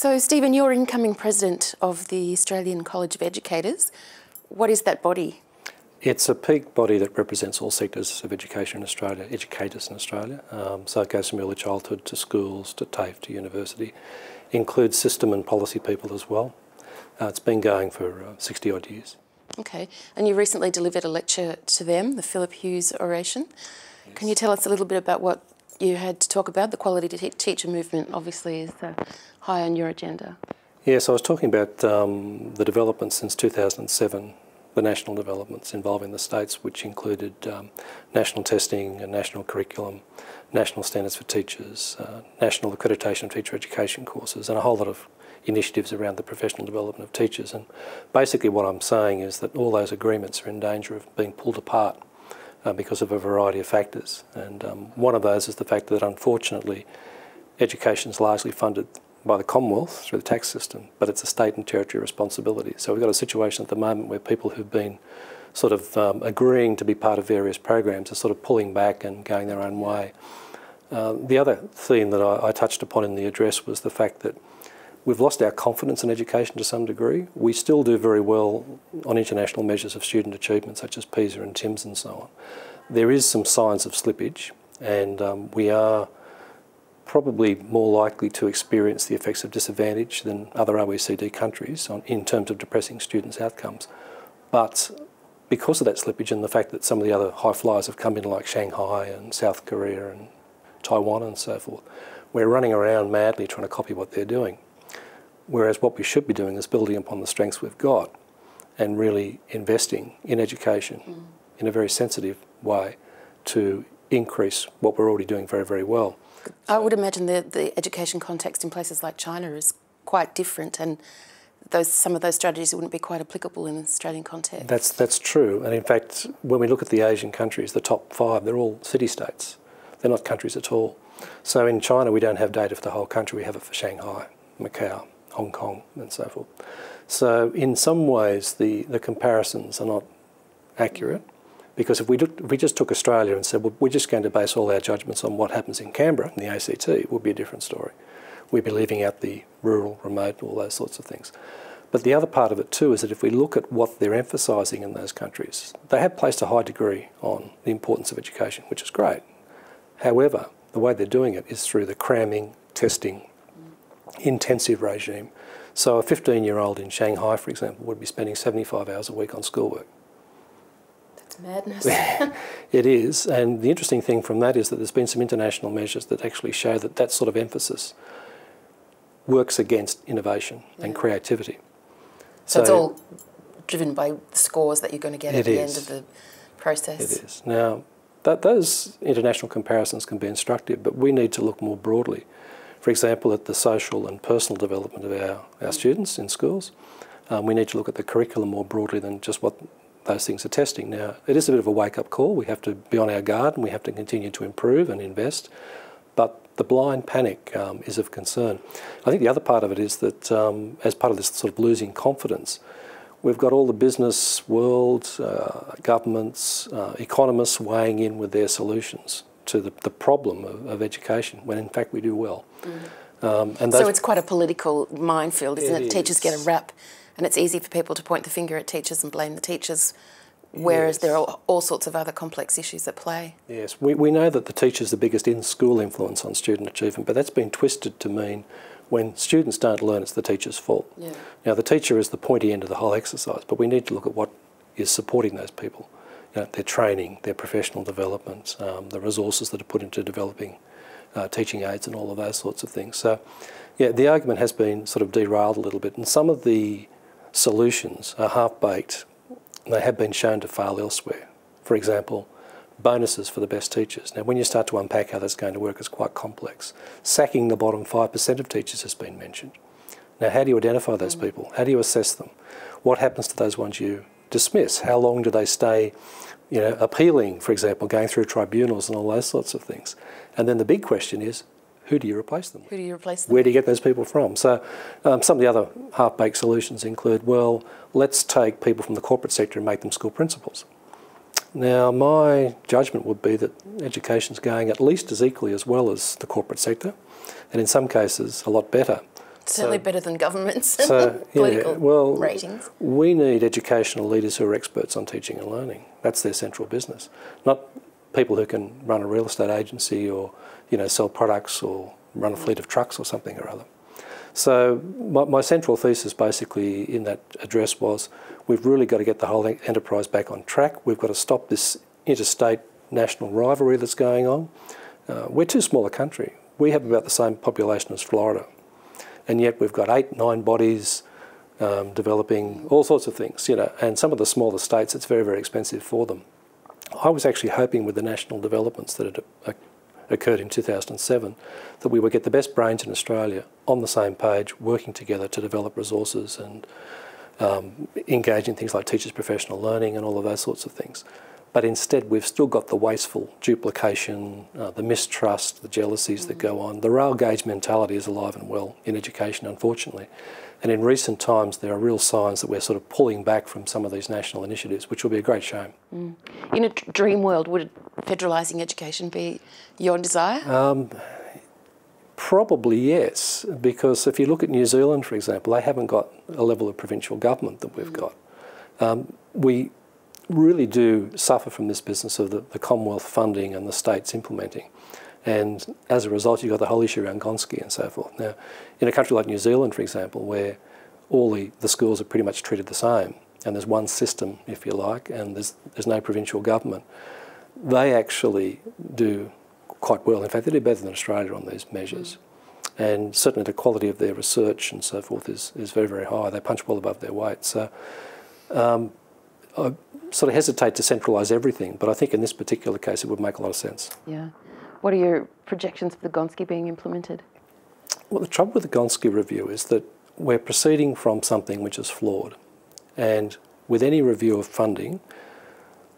So, Stephen, you're incoming president of the Australian College of Educators. What is that body? It's a peak body that represents all sectors of education in Australia, educators in Australia. So it goes from early childhood to schools, to TAFE, to university. Includes system and policy people as well. It's been going for 60 odd years. Okay, and you recently delivered a lecture to them, the Philip Hughes Oration. Yes. Can you tell us a little bit about what you had to talk about? The quality teacher movement obviously is high on your agenda. Yes, I was talking about the developments since 2007, the national developments involving the states, which included national testing and national curriculum, national standards for teachers, national accreditation of teacher education courses, and a whole lot of initiatives around the professional development of teachers. And basically what I'm saying is that all those agreements are in danger of being pulled apart because of a variety of factors. And one of those is the fact that unfortunately education is largely funded by the Commonwealth through the tax system, but it's a state and territory responsibility. So we've got a situation at the moment where people who've been sort of agreeing to be part of various programs are sort of pulling back and going their own way. The other theme that I touched upon in the address was the fact that we've lost our confidence in education to some degree. We still do very well on international measures of student achievement, such as PISA and TIMSS and so on. There is some signs of slippage, and we are probably more likely to experience the effects of disadvantage than other OECD countries in terms of depressing students' outcomes. But because of that slippage and the fact that some of the other high flyers have come in, like Shanghai and South Korea and Taiwan and so forth, we're running around madly trying to copy what they're doing. Whereas what we should be doing is building upon the strengths we've got and really investing in education in a very sensitive way to increase what we're already doing very, very well. I would imagine the education context in places like China is quite different, and some of those strategies wouldn't be quite applicable in the Australian context. That's true, and in fact when we look at the Asian countries, the top 5, they're all city-states. They're not countries at all. So in China we don't have data for the whole country, we have it for Shanghai, Macau, Hong Kong and so forth. So in some ways the comparisons are not accurate, because if we just took Australia and said, well, we're just going to base all our judgments on what happens in Canberra, in the ACT, it would be a different story. We'd be leaving out the rural, remote, all those sorts of things. But the other part of it too is that if we look at what they're emphasising in those countries, they have placed a high degree on the importance of education, which is great. However, the way they're doing it is through the cramming, testing, intensive regime. So a 15-year-old in Shanghai, for example, would be spending 75 hours a week on schoolwork. That's madness. It is, and the interesting thing from that is that there's been some international measures that actually show that that sort of emphasis works against innovation and creativity. So it's all driven by the scores that you're going to get at the end of the process. It is. Now, those international comparisons can be instructive, but we need to look more broadly. For example, at the social and personal development of our students in schools. We need to look at the curriculum more broadly than just what those things are testing. Now, it is a bit of a wake-up call. We have to be on our guard and we have to continue to improve and invest. But the blind panic is of concern. I think the other part of it is that as part of this sort of losing confidence, we've got all the business world, governments, economists weighing in with their solutions to the problem of education, when in fact we do well. So it's quite a political minefield, isn't it? Teachers get a rap, and it's easy for people to point the finger at teachers and blame the teachers, whereas there are all sorts of other complex issues at play. Yes, we know that the teacher's the biggest in-school influence on student achievement, but that's been twisted to mean when students don't learn, it's the teacher's fault. Yeah. Now, the teacher is the pointy end of the whole exercise, but we need to look at what is supporting those people. You know, their training, their professional development, the resources that are put into developing teaching aids and all of those sorts of things. So, yeah, the argument has been sort of derailed a little bit, and some of the solutions are half-baked. They have been shown to fail elsewhere. For example, bonuses for the best teachers. Now, when you start to unpack how that's going to work, it's quite complex. Sacking the bottom 5% of teachers has been mentioned. Now, how do you identify those people? How do you assess them? What happens to those ones you dismiss? How long do they stay, appealing, for example, going through tribunals and all those sorts of things? And then the big question is, who do you replace them with? Who do you replace them with? Where do you get those people from? So some of the other half-baked solutions include, well, let's take people from the corporate sector and make them school principals. Now, my judgment would be that education's going at least as equally as well as the corporate sector, and in some cases a lot better Certainly better than government's So, political well, ratings. We need educational leaders who are experts on teaching and learning. That's their central business. Not people who can run a real estate agency or, sell products or run a fleet of trucks or something or other. So my central thesis basically in that address was we've really got to get the whole enterprise back on track. We've got to stop this interstate national rivalry that's going on. We're too small a country. We have about the same population as Florida. And yet we've got 8, 9 bodies developing all sorts of things, and some of the smaller states, it's very, very expensive for them. I was actually hoping with the national developments that had occurred in 2007 that we would get the best brains in Australia on the same page, working together to develop resources and engage in things like teachers' professional learning and all of those sorts of things. But instead, we've still got the wasteful duplication, the mistrust, the jealousies that go on. The rail gauge mentality is alive and well in education, unfortunately. And in recent times, there are real signs that we're sort of pulling back from some of these national initiatives, which will be a great shame. In a dream world, would federalising education be your desire? Probably yes, because if you look at New Zealand, for example, they haven't got a level of provincial government that we've got. We really do suffer from this business of the Commonwealth funding and the states implementing. And as a result, you've got the whole issue around Gonski and so forth. Now, in a country like New Zealand, for example, where all the schools are pretty much treated the same, and there's one system, if you like, and there's no provincial government, they actually do quite well. In fact, they do better than Australia on these measures. And certainly the quality of their research and so forth is very, very high. They punch well above their weight. So I sort of hesitate to centralise everything, but I think in this particular case it would make a lot of sense. Yeah. What are your projections for the Gonski being implemented? Well, the trouble with the Gonski review is that we're proceeding from something which is flawed. And with any review of funding,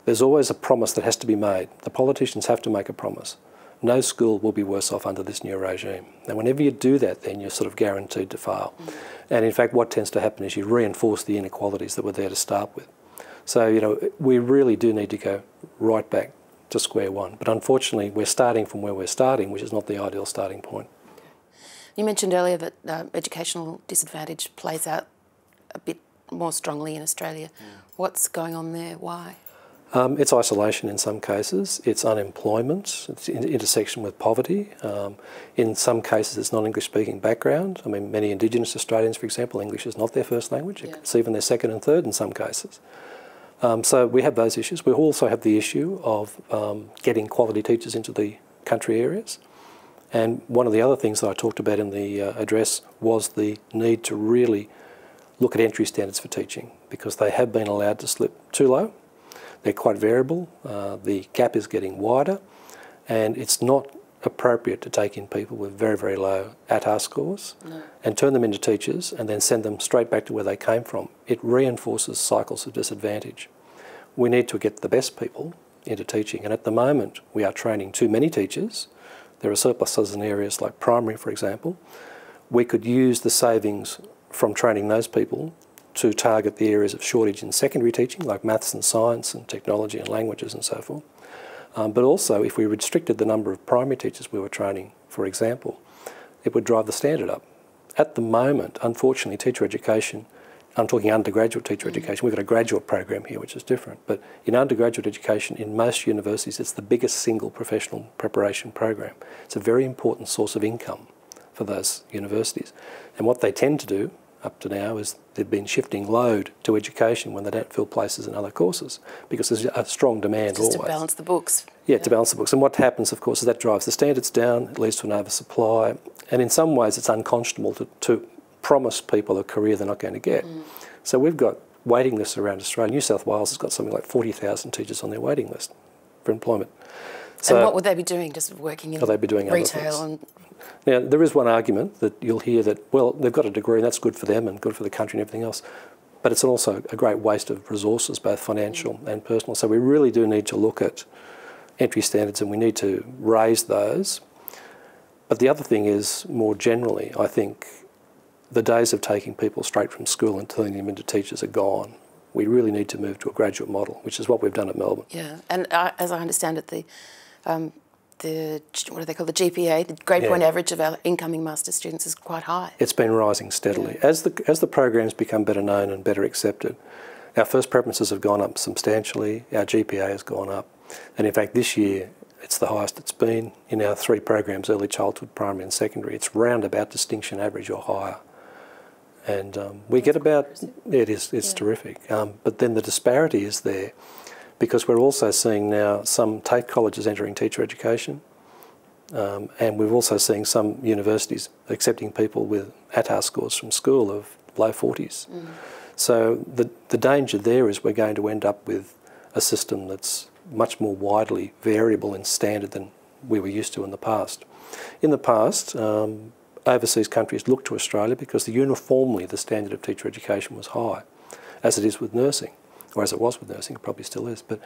there's always a promise that has to be made. The politicians have to make a promise. No school will be worse off under this new regime. Now, whenever you do that, then you're sort of guaranteed to fail. And in fact, what tends to happen is you reinforce the inequalities that were there to start with. So, we really do need to go right back to square one. But unfortunately, we're starting from where we're starting, which is not the ideal starting point. You mentioned earlier that educational disadvantage plays out a bit more strongly in Australia. What's going on there? Why? It's isolation in some cases, it's unemployment, it's intersection with poverty. In some cases it's non-English speaking background. I mean, many Indigenous Australians, for example, English is not their first language. It's even their second and third in some cases. So we have those issues. We also have the issue of getting quality teachers into the country areas. And one of the other things that I talked about in the address was the need to really look at entry standards for teaching, because they have been allowed to slip too low. They're quite variable, the gap is getting wider, and it's not appropriate to take in people with very, very low ATAR scores and turn them into teachers and then send them straight back to where they came from. It reinforces cycles of disadvantage. We need to get the best people into teaching, and at the moment we are training too many teachers. There are surpluses in areas like primary, for example. We could use the savings from training those people to target the areas of shortage in secondary teaching, like maths and science and technology and languages and so forth. But also, if we restricted the number of primary teachers we were training, for example, it would drive the standard up. At the moment, unfortunately, teacher education, I'm talking undergraduate teacher education, we've got a graduate program here which is different, but in undergraduate education in most universities it's the biggest single professional preparation program. It's a very important source of income for those universities. And what they tend to do up to now is they've been shifting load to education when they don't fill places in other courses, because there's a strong demand always. Just to balance the books. Yeah, to balance the books. And what happens, of course, is that drives the standards down, it leads to an oversupply, and in some ways it's unconscionable to promise people a career they're not going to get. So we've got waiting lists around Australia. New South Wales has got something like 40,000 teachers on their waiting list for employment. So and what would they be doing? Just working in they'd be doing retail? Other things. Now, there is one argument that you'll hear that, well, they've got a degree and that's good for them and good for the country and everything else, but it's also a great waste of resources, both financial and personal. So we really do need to look at entry standards and we need to raise those. But the other thing is, more generally, I think the days of taking people straight from school and turning them into teachers are gone. We really need to move to a graduate model, which is what we've done at Melbourne. Yeah, and as I understand it, the what do they call the GPA, the grade point average of our incoming master's students is quite high. It's been rising steadily. As the programs become better known and better accepted, our first preferences have gone up substantially, our GPA has gone up, and in fact this year it's the highest it's been in our 3 programs, early childhood, primary and secondary. It's round about distinction average or higher. And we get about, it's terrific. But then the disparity is there because we're also seeing now some TAFE colleges entering teacher education, and we're also seeing some universities accepting people with ATAR scores from school of low 40s. So the danger there is we're going to end up with a system that's much more widely variable in standard than we were used to in the past. In the past, overseas countries looked to Australia because uniformly the standard of teacher education was high, as it is with nursing, or as it was with nursing, it probably still is. But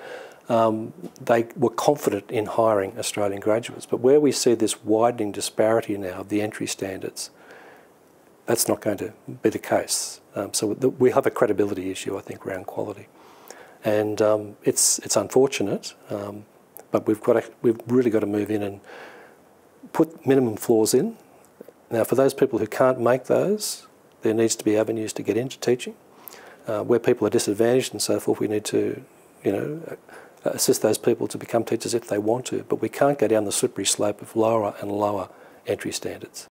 they were confident in hiring Australian graduates. But where we see this widening disparity now of the entry standards, that's not going to be the case. So we have a credibility issue, I think, around quality. And it's unfortunate, but we've really got to move in and put minimum floors in. Now, for those people who can't make those, there needs to be avenues to get into teaching. Where people are disadvantaged and so forth, we need to, assist those people to become teachers if they want to. But we can't go down the slippery slope of lower and lower entry standards.